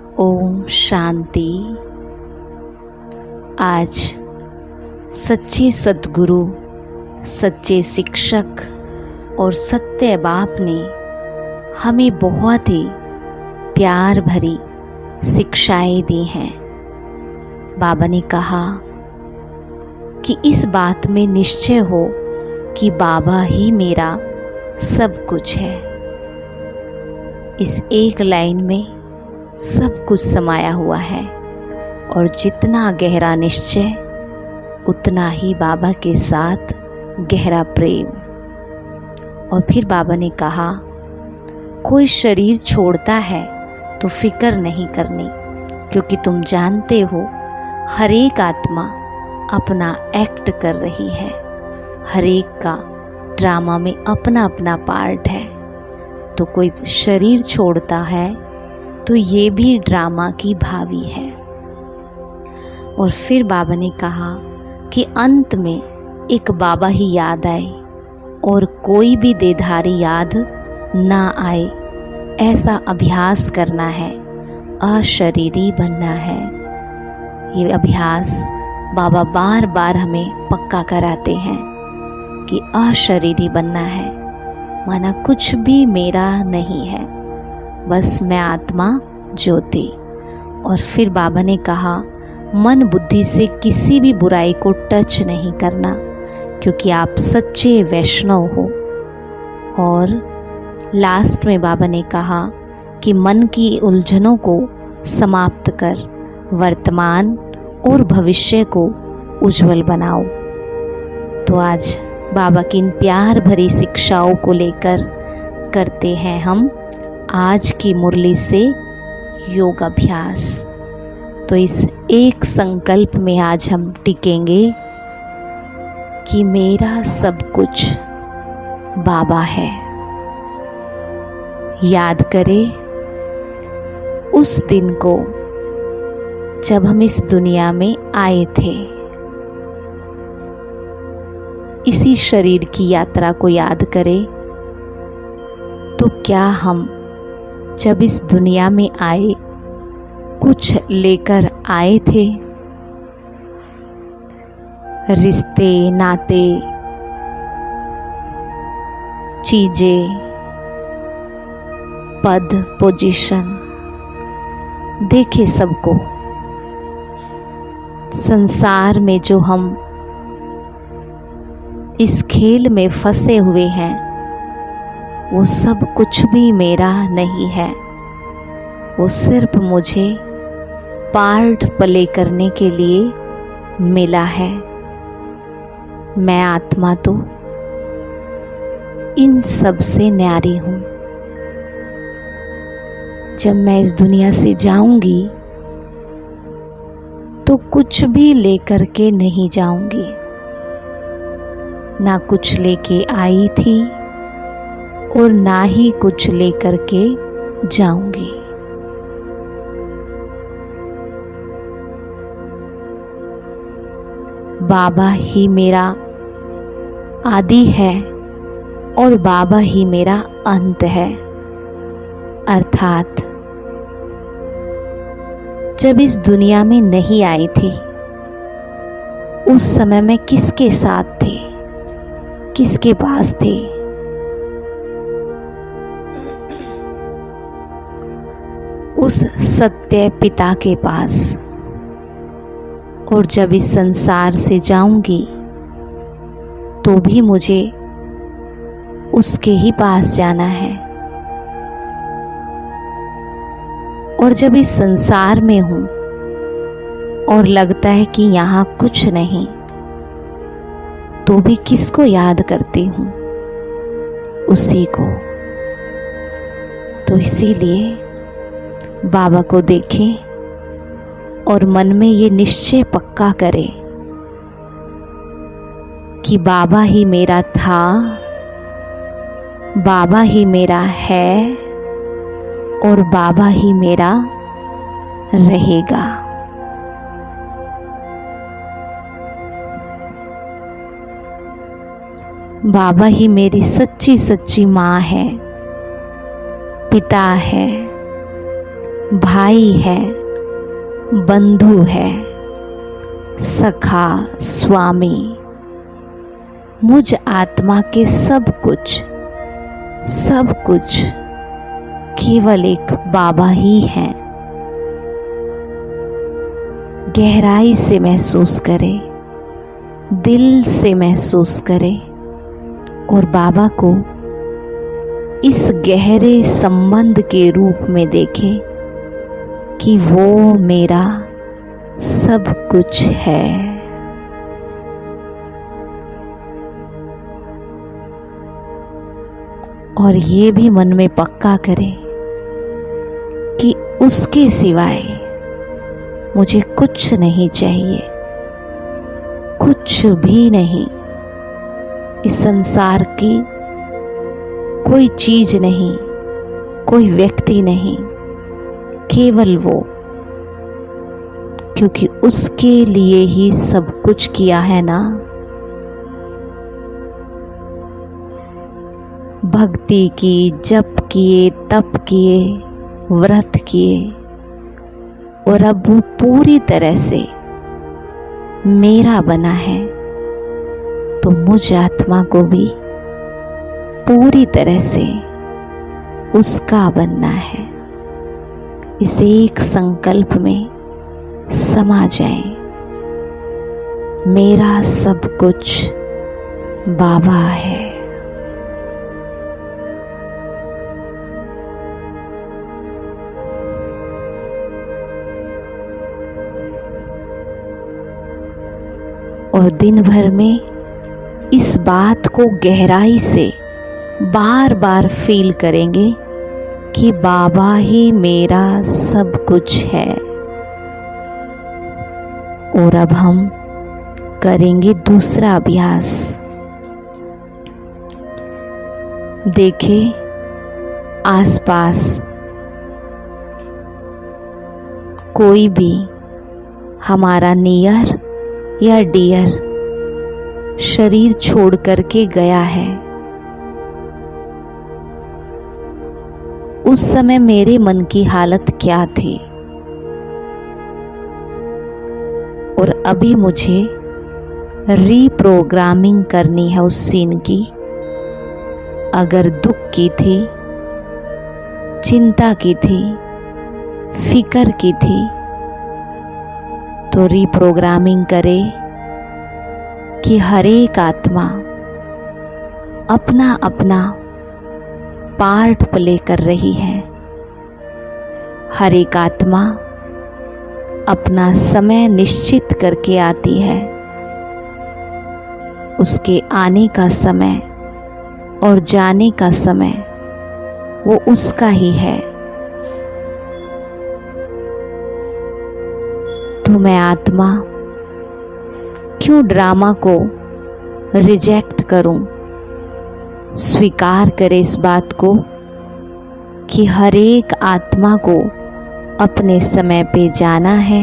ओम शांति। आज सच्चे सद्गुरु, सच्चे शिक्षक और सत्य बाप ने हमें बहुत ही प्यार भरी शिक्षाएं दी हैं। बाबा ने कहा कि इस बात में निश्चय हो कि बाबा ही मेरा सब कुछ है। इस एक लाइन में सब कुछ समाया हुआ है और जितना गहरा निश्चय उतना ही बाबा के साथ गहरा प्रेम। और फिर बाबा ने कहा, कोई शरीर छोड़ता है तो फिक्र नहीं करनी, क्योंकि तुम जानते हो हर एक आत्मा अपना एक्ट कर रही है। हर एक का ड्रामा में अपना अपना पार्ट है। तो कोई शरीर छोड़ता है तो ये भी ड्रामा की भावी है। और फिर बाबा ने कहा कि अंत में एक बाबा ही याद आए और कोई भी देधारी याद ना आए, ऐसा अभ्यास करना है, अशरीरी बनना है। ये अभ्यास बाबा बार बार हमें पक्का कराते हैं कि अशरीरी बनना है, माना कुछ भी मेरा नहीं है, बस मैं आत्मा ज्योति। और फिर बाबा ने कहा, मन बुद्धि से किसी भी बुराई को टच नहीं करना, क्योंकि आप सच्चे वैष्णव हो। और लास्ट में बाबा ने कहा कि मन की उलझनों को समाप्त कर वर्तमान और भविष्य को उज्जवल बनाओ। तो आज बाबा की इन प्यार भरी शिक्षाओं को लेकर करते हैं हम आज की मुरली से योग अभ्यास। तो इस एक संकल्प में आज हम टिकेंगे कि मेरा सब कुछ बाबा है। याद करें उस दिन को जब हम इस दुनिया में आए थे। इसी शरीर की यात्रा को याद करें। तो क्या हम जब इस दुनिया में आए कुछ लेकर आए थे? रिश्ते, नाते, चीजें, पद, पोजीशन, देखे सबको। संसार में जो हम इस खेल में फंसे हुए हैं, वो सब कुछ भी मेरा नहीं है। वो सिर्फ मुझे पार्ट प्ले करने के लिए मिला है। मैं आत्मा तो इन सब से न्यारी हूँ। जब मैं इस दुनिया से जाऊंगी तो कुछ भी लेकर के नहीं जाऊंगी, ना कुछ लेके आई थी और ना ही कुछ लेकर के जाऊंगी। बाबा ही मेरा आदि है और बाबा ही मेरा अंत है। अर्थात जब इस दुनिया में नहीं आई थी उस समय मैं किसके साथ थे, किसके पास थे? उस सत्य पिता के पास। और जब इस संसार से जाऊंगी तो भी मुझे उसके ही पास जाना है। और जब इस संसार में हूं और लगता है कि यहाँ कुछ नहीं, तो भी किसको याद करती हूँ? उसी को। तो इसीलिए बाबा को देखें और मन में ये निश्चय पक्का करें कि बाबा ही मेरा था, बाबा ही मेरा है और बाबा ही मेरा रहेगा। बाबा ही मेरी सच्ची सच्ची माँ है, पिता है, भाई है, बंधु है, सखा, स्वामी, मुझ आत्मा के सब कुछ केवल एक बाबा ही है। गहराई से महसूस करें, दिल से महसूस करें और बाबा को इस गहरे संबंध के रूप में देखें कि वो मेरा सब कुछ है। और ये भी मन में पक्का करें कि उसके सिवाय मुझे कुछ नहीं चाहिए, कुछ भी नहीं। इस संसार की कोई चीज नहीं, कोई व्यक्ति नहीं, केवल वो, क्योंकि उसके लिए ही सब कुछ किया है ना। भक्ति की, जप किए, तप किए, व्रत किए और अब वो पूरी तरह से मेरा बना है, तो मुझ आत्मा को भी पूरी तरह से उसका बनना है। इस एक संकल्प में समा जाए, मेरा सब कुछ बाबा है। और दिन भर में इस बात को गहराई से बार बार फील करेंगे कि बाबा ही मेरा सब कुछ है। और अब हम करेंगे दूसरा अभ्यास। देखें आसपास कोई भी हमारा नियर या डियर शरीर छोड़ करके गया है। उस समय मेरे मन की हालत क्या थी और अभी मुझे रीप्रोग्रामिंग करनी है उस सीन की। अगर दुख की थी, चिंता की थी, फिकर की थी, तो रीप्रोग्रामिंग करे कि हर एक आत्मा अपना अपना पार्ट प्ले कर रही है। हर एक आत्मा अपना समय निश्चित करके आती है। उसके आने का समय और जाने का समय वो उसका ही है। तो मैं आत्मा क्यों ड्रामा को रिजेक्ट करूं? स्वीकार करे इस बात को कि हर एक आत्मा को अपने समय पे जाना है,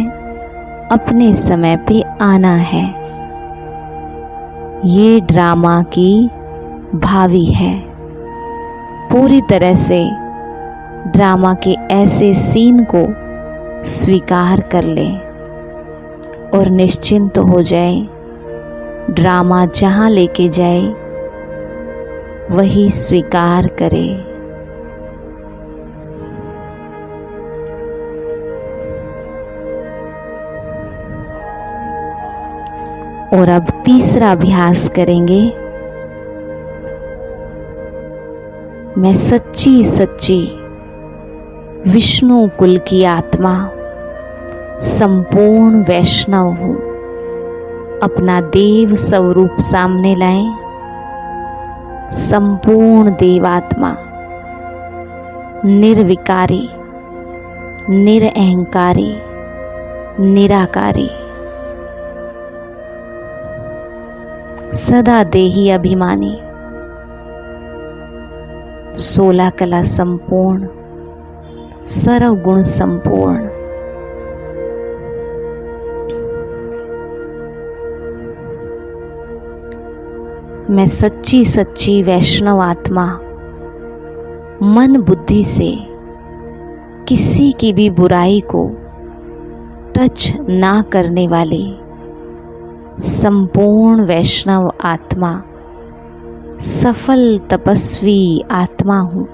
अपने समय पे आना है। ये ड्रामा की भावी है। पूरी तरह से ड्रामा के ऐसे सीन को स्वीकार कर ले और निश्चिंत हो जाए। ड्रामा जहाँ लेके जाए वही स्वीकार करे। और अब तीसरा अभ्यास करेंगे। मैं सच्ची सच्ची विष्णु कुल की आत्मा, संपूर्ण वैष्णव हूँ। अपना देव स्वरूप सामने लाएं। संपूर्ण देवात्मा, निर्विकारी, निरअहंकारी, निराकारी, सदा देही अभिमानी, 16 कला संपूर्ण, सर्व गुण संपूर्ण, मैं सच्ची सच्ची वैष्णव आत्मा मन बुद्धि से किसी की भी बुराई को टच ना करने वाली संपूर्ण वैष्णव आत्मा, सफल तपस्वी आत्मा हूँ।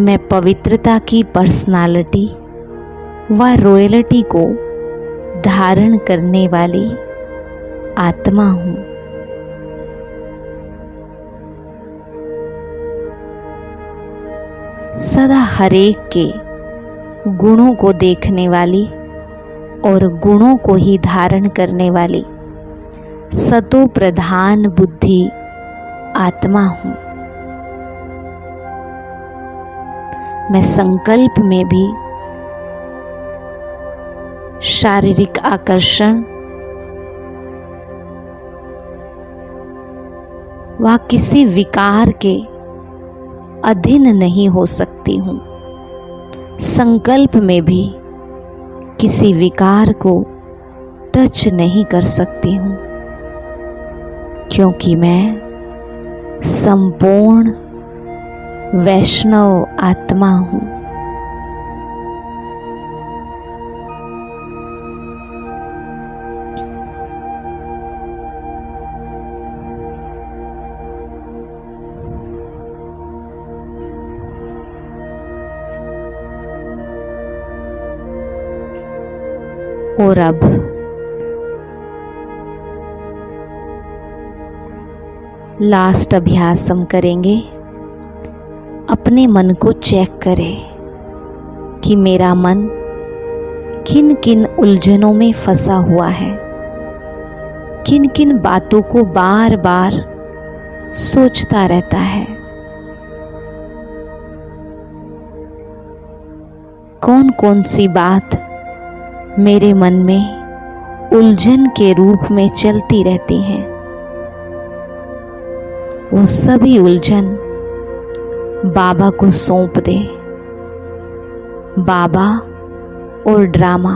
मैं पवित्रता की पर्सनालिटी व रॉयल्टी को धारण करने वाली आत्मा हूँ। सदा हरेक के गुणों को देखने वाली और गुणों को ही धारण करने वाली सतो प्रधान बुद्धि आत्मा हूँ। मैं संकल्प में भी शारीरिक आकर्षण व किसी विकार के अधीन नहीं हो सकती हूँ। संकल्प में भी किसी विकार को टच नहीं कर सकती हूँ, क्योंकि मैं संपूर्ण वैष्णव आत्मा हूँ। और अब लास्ट अभ्यास हम करेंगे। अपने मन को चेक करें कि मेरा मन किन किन उलझनों में फंसा हुआ है, किन किन बातों को बार बार सोचता रहता है, कौन कौन सी बात मेरे मन में उलझन के रूप में चलती रहती हैं। वो सभी उलझन बाबा को सौंप दे। बाबा और ड्रामा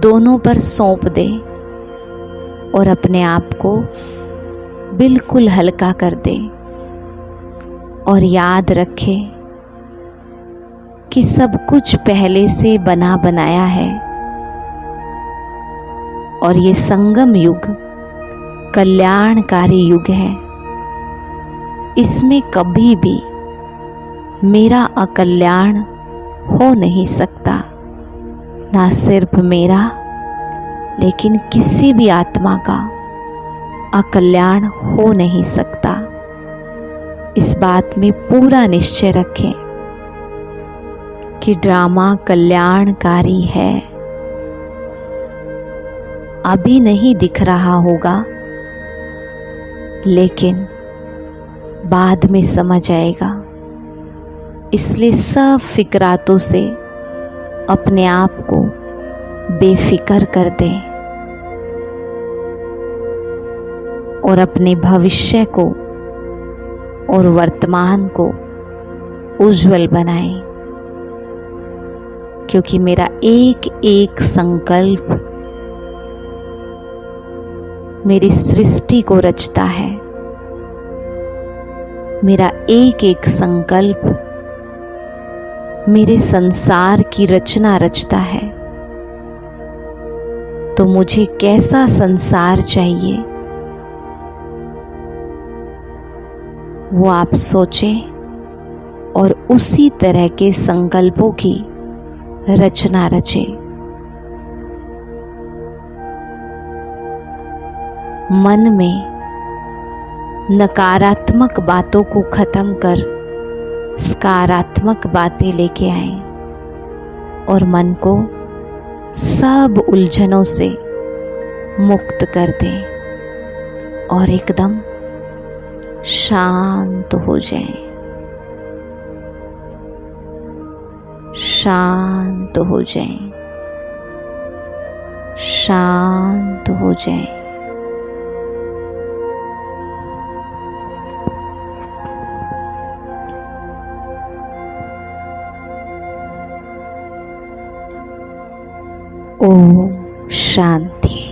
दोनों पर सौंप दे और अपने आप को बिल्कुल हल्का कर दे। और याद रखे कि सब कुछ पहले से बना बनाया है और ये संगम युग कल्याणकारी युग है। इसमें कभी भी मेरा अकल्याण हो नहीं सकता, ना सिर्फ मेरा लेकिन किसी भी आत्मा का अकल्याण हो नहीं सकता। इस बात में पूरा निश्चय रखें कि ड्रामा कल्याणकारी है। अभी नहीं दिख रहा होगा, लेकिन बाद में समझ आएगा। इसलिए सब फिक्रातों से अपने आप को बेफिक्र कर दें और अपने भविष्य को और वर्तमान को उज्जवल बनाएं, क्योंकि मेरा एक एक संकल्प मेरी सृष्टि को रचता है। मेरा एक एक संकल्प मेरे संसार की रचना रचता है। तो मुझे कैसा संसार चाहिए वो आप सोचें और उसी तरह के संकल्पों की रचना रचे। मन में नकारात्मक बातों को खत्म कर सकारात्मक बातें लेके आए और मन को सब उलझनों से मुक्त कर दें और एकदम शांत हो जाएं। शांत हो जाएं। शांत हो जाएं। ओम शांति।